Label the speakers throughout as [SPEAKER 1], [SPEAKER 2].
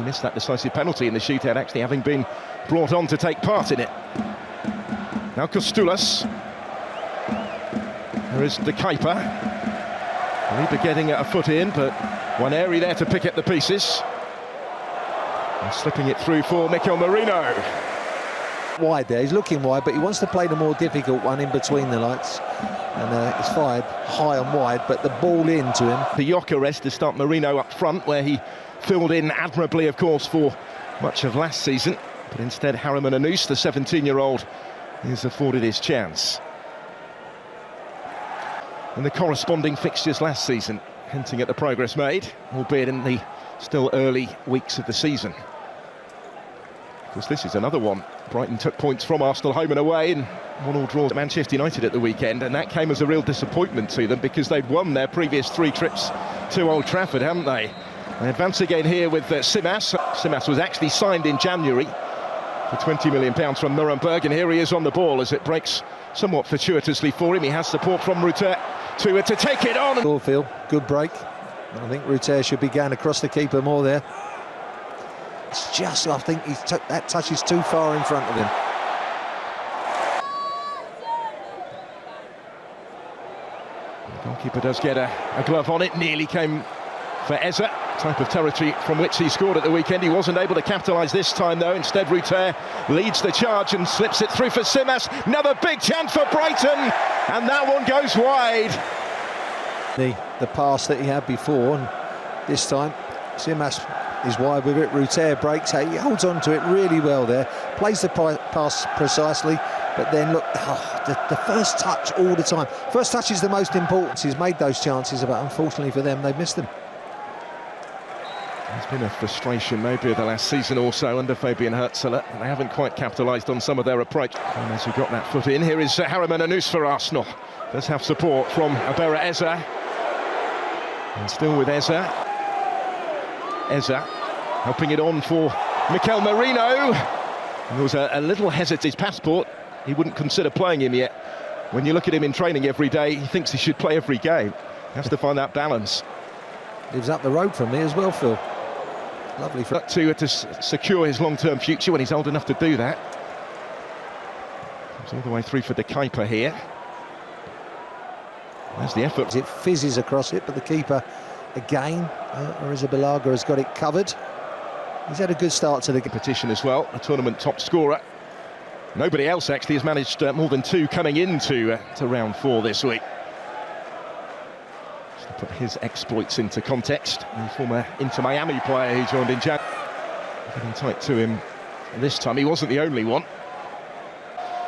[SPEAKER 1] missed that decisive penalty in the shootout, actually having been brought on to take part in it. Now Kostulas. There is the keeper. Lieber getting a foot in, but Waneri there to pick up the pieces. And slipping it through for Mikel Merino.
[SPEAKER 2] Wide there, he's looking wide, but he wants to play the more difficult one in between the lights. And it's fired high and wide, but the ball into him.
[SPEAKER 1] The Gyökeres to start Merino up front, where he filled in admirably, of course, for much of last season. But instead, Harriman Anus, the 17-year-old, is afforded his chance. And the corresponding fixtures last season, hinting at the progress made, albeit in the still early weeks of the season. Because this is another one. Brighton took points from Arsenal home and away in 1-1 draw at Manchester United at the weekend, and that came as a real disappointment to them because they'd won their previous 3 trips to Old Trafford, hadn't they? They advance again here with Simas. Simas was actually signed in January for £20 million from Nuremberg, and here he is on the ball as it breaks somewhat fortuitously for him. He has support from Rutter to take it on.
[SPEAKER 2] Caulfield, good break. I think Rutter should be going across the keeper more there. It's just, I think that touch is too far in front of him.
[SPEAKER 1] The goalkeeper does get a glove on it, nearly came for Eze, type of territory from which he scored at the weekend. He wasn't able to capitalise this time though. Instead, Rutter leads the charge and slips it through for Simas. Another big chance for Brighton, and that one goes wide.
[SPEAKER 2] The pass that he had before, and this time Simas is wide with it. Rutter breaks out, he holds on to it really well there, plays the pass precisely, but then look, the first touch all the time. First touch is the most important. He's made those chances, but unfortunately for them, they've missed them.
[SPEAKER 1] There's been a frustration maybe of the last season or so under Fabian Hürzeler, and they haven't quite capitalised on some of their approach. And as he got that foot in, here is Harriman Anus for Arsenal. Does have support from Abera Eze. And still with Eze. Eze helping it on for Mikel Merino. There was a little hesitant. His passport, he wouldn't consider playing him yet. When you look at him in training every day, he thinks he should play every game. He has to find that balance.
[SPEAKER 2] Lives up the road from me as well, Phil. Lovely for
[SPEAKER 1] to secure his long-term future when he's old enough to do that. Comes all the way through for the keeper here. There's the effort.
[SPEAKER 2] It fizzes across it, but the keeper again, Arrizabalaga has got it covered. He's had a good start to the
[SPEAKER 1] competition as well, a tournament top scorer. Nobody else actually has managed more than 2 coming into to round 4 this week. Just to put his exploits into context, the former Inter Miami player who joined in January. Getting tight to him this time, he wasn't the only one.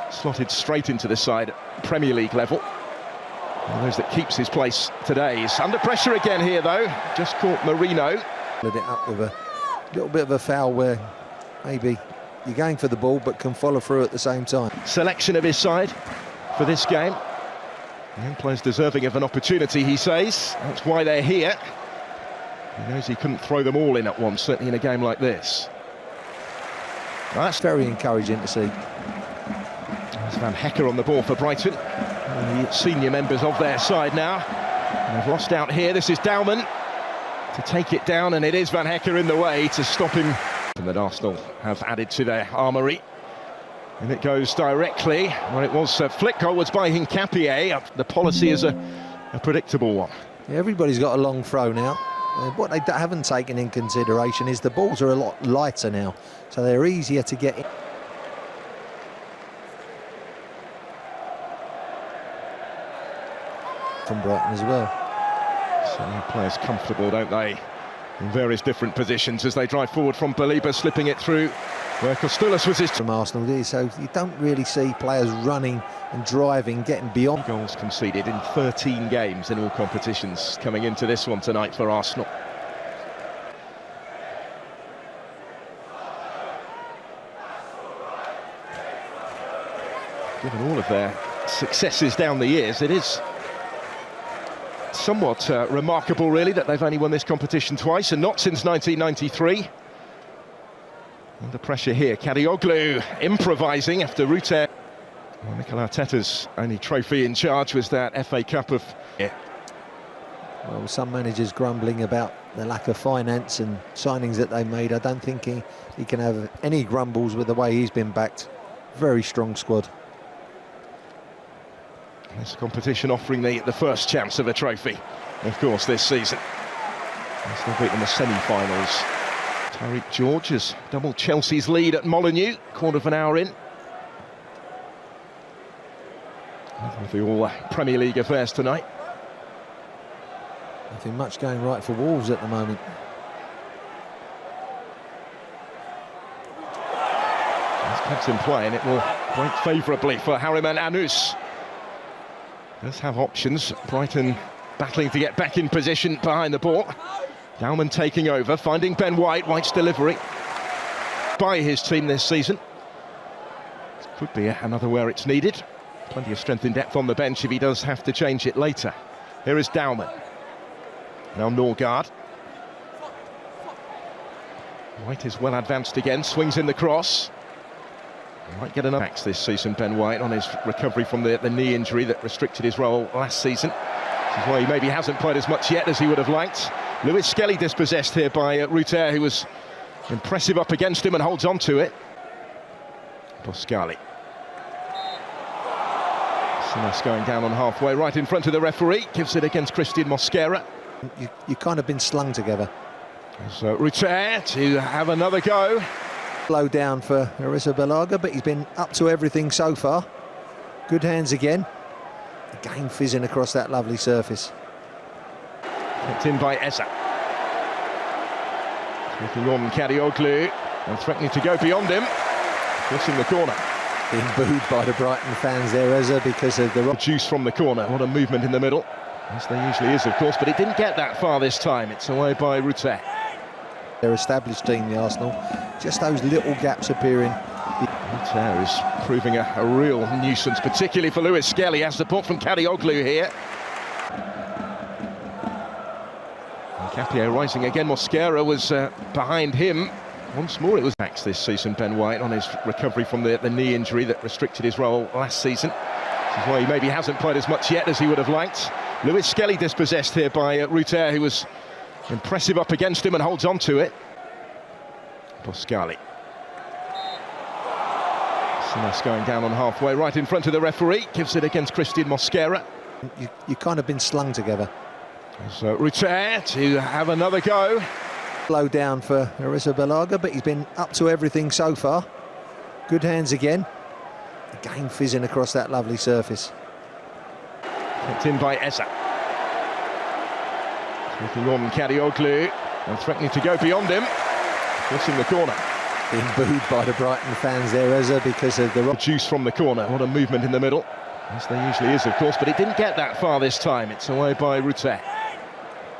[SPEAKER 1] Slotted straight into the side at Premier League level. One of those that keeps his place today. He's under pressure again here though, just caught Merino.
[SPEAKER 2] Let it up with a little bit of a foul where maybe you're going for the ball but can follow through at the same time.
[SPEAKER 1] Selection of his side for this game. The young player's deserving of an opportunity, he says. That's why they're here. He knows he couldn't throw them all in at once, certainly in a game like this.
[SPEAKER 2] Well, that's very encouraging to see.
[SPEAKER 1] There's Van Hecker on the ball for Brighton. The senior members of their side now. And they've lost out here. This is Dowman to take it down, and it is Van Hecker in the way to stop him. And that Arsenal have added to their armoury. And it goes directly where it was flicked goalwards by Hincapié. The policy is a predictable one.
[SPEAKER 2] Yeah, everybody's got a long throw now. What they haven't taken in consideration is the balls are a lot lighter now, so they're easier to get in. From Brighton as well.
[SPEAKER 1] So the players comfortable, don't they, in various different positions as they drive forward from Baliba, slipping it through where Kostulas was his...
[SPEAKER 2] From Arsenal, so you don't really see players running and driving, getting beyond.
[SPEAKER 1] Goals conceded in 13 games in all competitions coming into this one tonight for Arsenal. Given all of their successes down the years, it is somewhat remarkable, really, that they've only won this competition twice, and not since 1993. Under pressure here, Kadioglu improvising after Rutter. Well, Mikel Arteta's only trophy in charge was that FA Cup of... Yeah.
[SPEAKER 2] Well, some managers grumbling about the lack of finance and signings that they made. I don't think he can have any grumbles with the way he's been backed. Very strong squad.
[SPEAKER 1] This competition offering the first chance of a trophy, of course, this season. Arsenal beat in the semi-finals. Tariq George has doubled Chelsea's lead at Molineux, quarter of an hour in. With the all Premier League affairs tonight.
[SPEAKER 2] Nothing much going right for Wolves at the moment.
[SPEAKER 1] He's kept in play and it will break favourably for Harriman Anus. Does have options. Brighton battling to get back in position behind the ball. Dowman taking over, finding Ben White. White's delivery by his team this season. Could be another where it's needed. Plenty of strength in depth on the bench if he does have to change it later. Here is Dowman. Now Norgard. White is well advanced again, swings in the cross. Might get another max this season, Ben White, on his recovery from the knee injury that restricted his role last season. This is why he maybe hasn't played as much yet as he would have liked. Lewis Skelly dispossessed here by Ruter, who was impressive up against him and holds on to it. Boscali. Simas going down on halfway, right in front of the referee, gives it against Christian Mosquera.
[SPEAKER 2] You've kind of been slung together.
[SPEAKER 1] So Ruter to have another go.
[SPEAKER 2] Low down for Arrizabalaga, but he's been up to everything so far. Good hands again. Again fizzing across that lovely surface.
[SPEAKER 1] Kept in by Eza. Looking on Kadioglu and threatening to go beyond him. Forcing the corner.
[SPEAKER 2] Being booed by the Brighton fans there, Eza, because of the
[SPEAKER 1] juice from the corner. What a movement in the middle. As there usually is, of course, but it didn't get that far this time. It's away by Ruter.
[SPEAKER 2] Their established team, the Arsenal. Just those little gaps appearing.
[SPEAKER 1] Ruter is proving a real nuisance, particularly for Lewis Skelly. Has support from Kadioglu here. Capio rising again. Mosquera was behind him. Once more it was max this season, Ben White, on his recovery from the knee injury that restricted his role last season. This is why he maybe hasn't played as much yet as he would have liked. Lewis Skelly dispossessed here by Ruter, who was impressive up against him and holds on to it. Boscali. Simas going down on halfway, right in front of the referee, gives it against Christian Mosquera.
[SPEAKER 2] You've kind of been slung together.
[SPEAKER 1] So Ruter to have another go.
[SPEAKER 2] Low down for Arrizabalaga, but he's been up to everything so far. Good hands again. Again fizzing across that lovely surface.
[SPEAKER 1] Kept in by Eza. Looking on Kadioglu and threatening to go beyond him. Forcing the corner.
[SPEAKER 2] Being booed by the Brighton fans there, Eza, because of the
[SPEAKER 1] juice from the corner. What a movement in the middle. As there usually is, of course, but it didn't get that far this time. It's away by Ruter.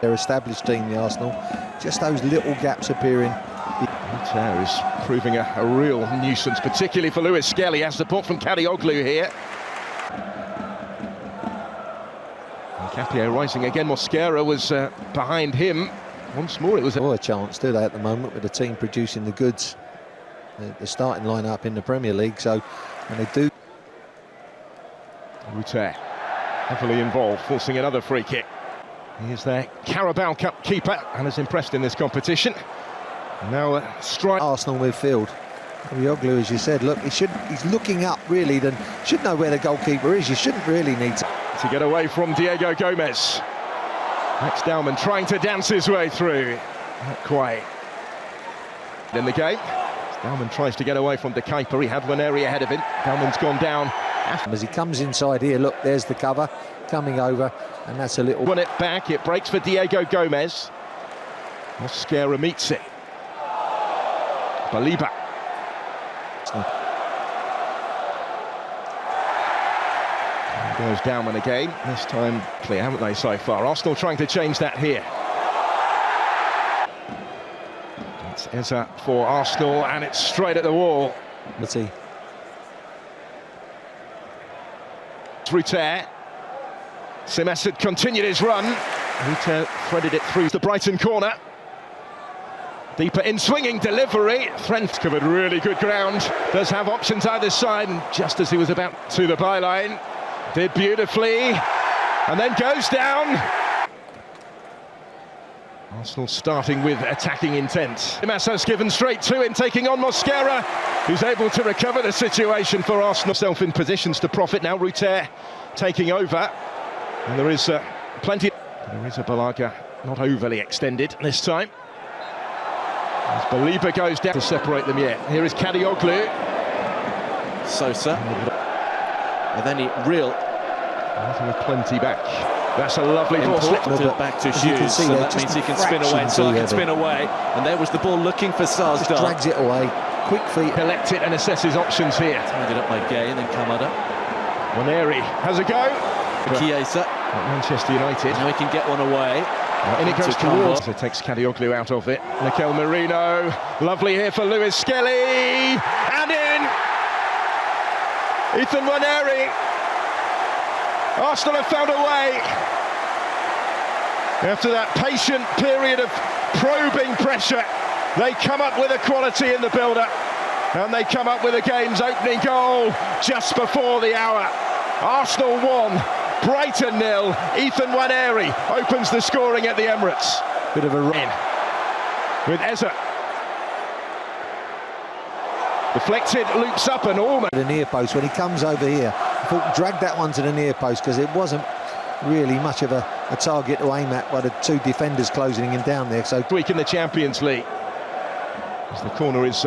[SPEAKER 2] Their established team, the Arsenal. Just those little gaps appearing.
[SPEAKER 1] Ruter is proving a real nuisance, particularly for Lewis Skelly. Has support from Kadioglu here. Capio rising again. Mosquera was behind him. Once more it was
[SPEAKER 2] a chance, do they, at the moment, with the team producing the goods. The starting line-up in the Premier League, so when they do.
[SPEAKER 1] Ruter heavily involved, forcing another free kick. He is their Carabao Cup keeper and has impressed in this competition. Now a strike.
[SPEAKER 2] Arsenal midfield. Kadioglu, as you said, look, he's looking up really, then should know where the goalkeeper is. You shouldn't really need to
[SPEAKER 1] get away from Diego Gomez. Max Dowman trying to dance his way through. Not quite. In the game, Dowman tries to get away from the keeper. He had one area ahead of him. Dowman's gone down.
[SPEAKER 2] As he comes inside here, look, there's the cover coming over, and that's a little.
[SPEAKER 1] Won it back, it breaks for Diego Gomez. Mosquera meets it. Baliba. Goes Dowman again. This time clear, haven't they, so far? Arsenal trying to change that here. It's Eza for Arsenal, and it's straight at the wall.
[SPEAKER 2] Let's see.
[SPEAKER 1] Ruter. Simas had continued his run. Ruter threaded it through the Brighton corner. Deeper in, swinging delivery. Trent covered really good ground. Does have options either side, and just as he was about to the byline, did beautifully, and then goes down. Arsenal starting with attacking intent. Massa's given straight to him, taking on Mosquera, who's able to recover the situation for Arsenal. Self in positions to profit now. Ruter taking over, and there is plenty. There is a Balaga, not overly extended this time. As Baliba goes down to separate them yet. Here is Kadioglu.
[SPEAKER 3] Sosa. With any real...
[SPEAKER 1] With plenty back. That's a lovely ball.
[SPEAKER 3] Back to Hughes, so that means he can spin away, and Saar can spin away. And there was the ball looking for Saar's dart.
[SPEAKER 2] Drags it away, quick feet.
[SPEAKER 1] Collect it and assess his options here.
[SPEAKER 3] Tied it up by Gay and then Kamada.
[SPEAKER 1] Waneri has a go.
[SPEAKER 3] Chiesa.
[SPEAKER 1] At Manchester United.
[SPEAKER 3] Now he can get one away.
[SPEAKER 1] And it goes towards. So it takes Kadioglu out of it. Mikel Merino. Lovely here for Lewis Skelly. And in. Ethan Waneri. Arsenal have found a way. After that patient period of probing pressure, they come up with a quality in the build-up, and they come up with a game's opening goal just before the hour. Arsenal 1, Brighton 0. Ethan Waneri opens the scoring at the Emirates.
[SPEAKER 2] Bit of a run
[SPEAKER 1] with Eza. Deflected, loops up and almost.
[SPEAKER 2] The near post when he comes over here. I thought drag that one to the near post because it wasn't really much of a target to aim at by the two defenders closing him down there. So
[SPEAKER 1] week in the Champions League. As the corner is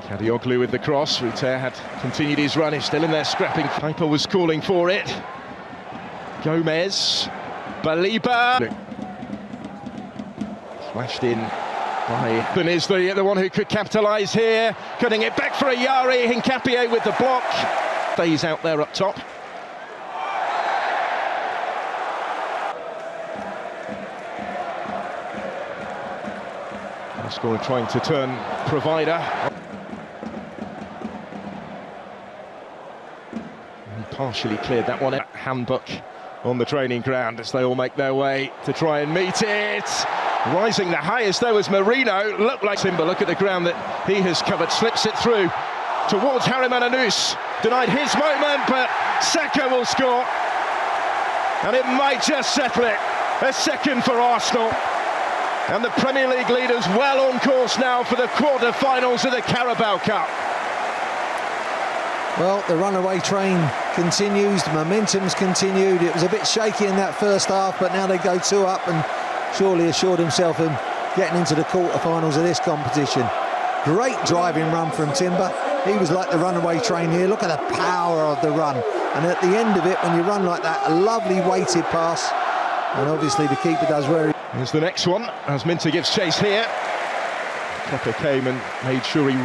[SPEAKER 1] Kadioglu with the cross. Ruter had continued his run. He's still in there scrapping. Piper was calling for it. Gomez. Baliba. Flashed in. Then is the one who could capitalise here, cutting it back for a Yari. Hincapié with the block, stays out there up top. The scorer trying to turn provider. He partially cleared that one. Handbook on the training ground as they all make their way to try and meet it. Rising the highest there was Merino. Looked like Simba. Look at the ground that he has covered. Slips it through towards Harry Mananous. Denied his moment, but Saka will score. And it might just settle it. A second for Arsenal. And the Premier League leaders well on course now for the quarter-finals of the Carabao Cup.
[SPEAKER 2] Well, the runaway train continues. The momentum's continued. It was a bit shaky in that first half, but now they go 2 up and surely assured himself of getting into the quarter-finals of this competition. Great driving run from Timber. He was like the runaway train here. Look at the power of the run. And at the end of it, when you run like that, a lovely weighted pass. And obviously the keeper does very...
[SPEAKER 1] Here's the next one, as Minter gives chase here. Kepa came and made sure he...